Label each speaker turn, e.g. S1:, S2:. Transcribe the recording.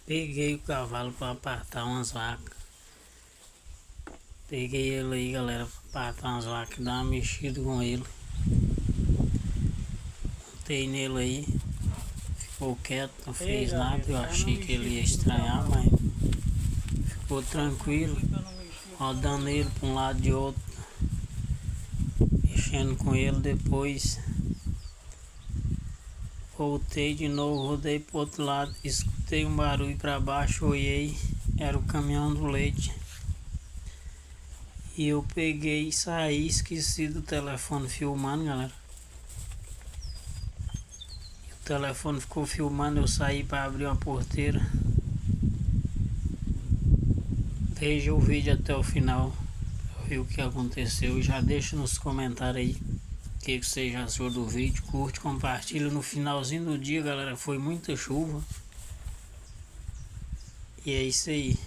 S1: Peguei o cavalo para apartar umas vacas. Peguei ele aí, galera, para apartar umas vacas, dar uma mexida com ele. Montei nele aí, ficou quieto, não fez nada. Eu achei que ele ia estranhar, mas ficou tranquilo, rodando ele para um lado e de outro, mexendo com ele. Depois voltei de novo, rodei pro outro lado, escutei um barulho para baixo, olhei, era o caminhão do leite. E eu peguei e saí, esqueci do telefone filmando, galera. O telefone ficou filmando, eu saí para abrir uma porteira. Veja o vídeo até o final, pra ver o que aconteceu. Já deixa nos comentários aí o que você já achou do vídeo. Curte, compartilha. No finalzinho do dia, galera, foi muita chuva. E é isso aí.